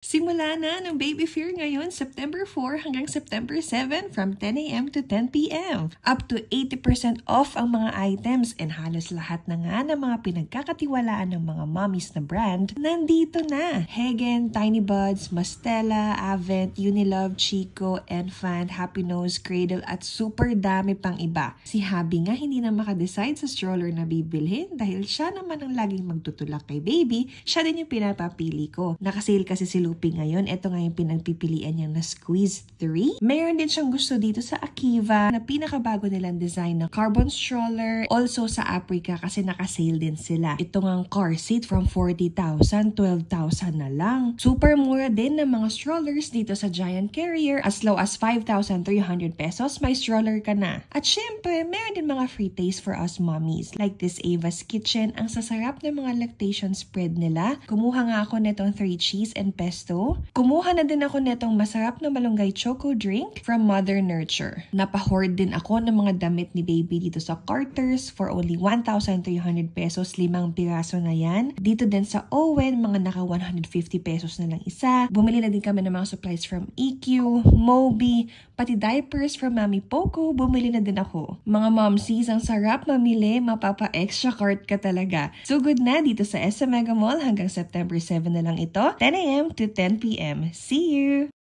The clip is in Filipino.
Simula na ng Baby Fear ngayon, September 4 hanggang September 7 from 10 a.m. to 10 p.m. Up to 80% off ang mga items and halos lahat na nga ng mga pinagkakatiwalaan ng mga mommies na brand nandito na. Hegen, Tiny Buds, Mastella, Avent, Unilove, Chico, Enfant, Happy Nose, Cradle at super dami pang iba. Si Habi nga hindi na makadecide sa stroller na bibilhin dahil siya naman ang laging magtutulak kay baby. Siya din yung pinapapili ko. Nakasale kasi si Lupi ngayon. Ito nga yung pinagpipilian niya na Squeeze 3. Mayroon din siyang gusto dito sa Akiva na pinakabago nilang design na carbon stroller. Also sa Africa kasi nakasale din sila. Ito nga car seat from 40,000, 12,000 na lang. Super mura din ng mga strollers dito sa Giant Carrier. As low as 5,300 pesos, may stroller ka na. At syempre, meron din mga free taste for us mommies. Like this Ava's Kitchen. Ang sasarap ng mga lactation spread nila. Kumuha nga ako netong 3 cheese and pesto. Kumuha na din ako netong masarap na malunggay choco drink from Mother Nurture. Napahord din ako ng mga damit ni baby dito sa Carter's for only 1,300 pesos, 5 piraso na yan. Dito din sa Owen, mga naka 150 pesos na lang isa. Bumili na din kami ng mga supplies from EQ, Moby, pati diapers from Mami Poco, bumili na din ako. Mga momsies, ang sarap mamili, mapapa-extra cart ka talaga. So good na dito sa SM Mega Mall hanggang September 7 na lang ito, 10 a.m. to 10 p.m. See you!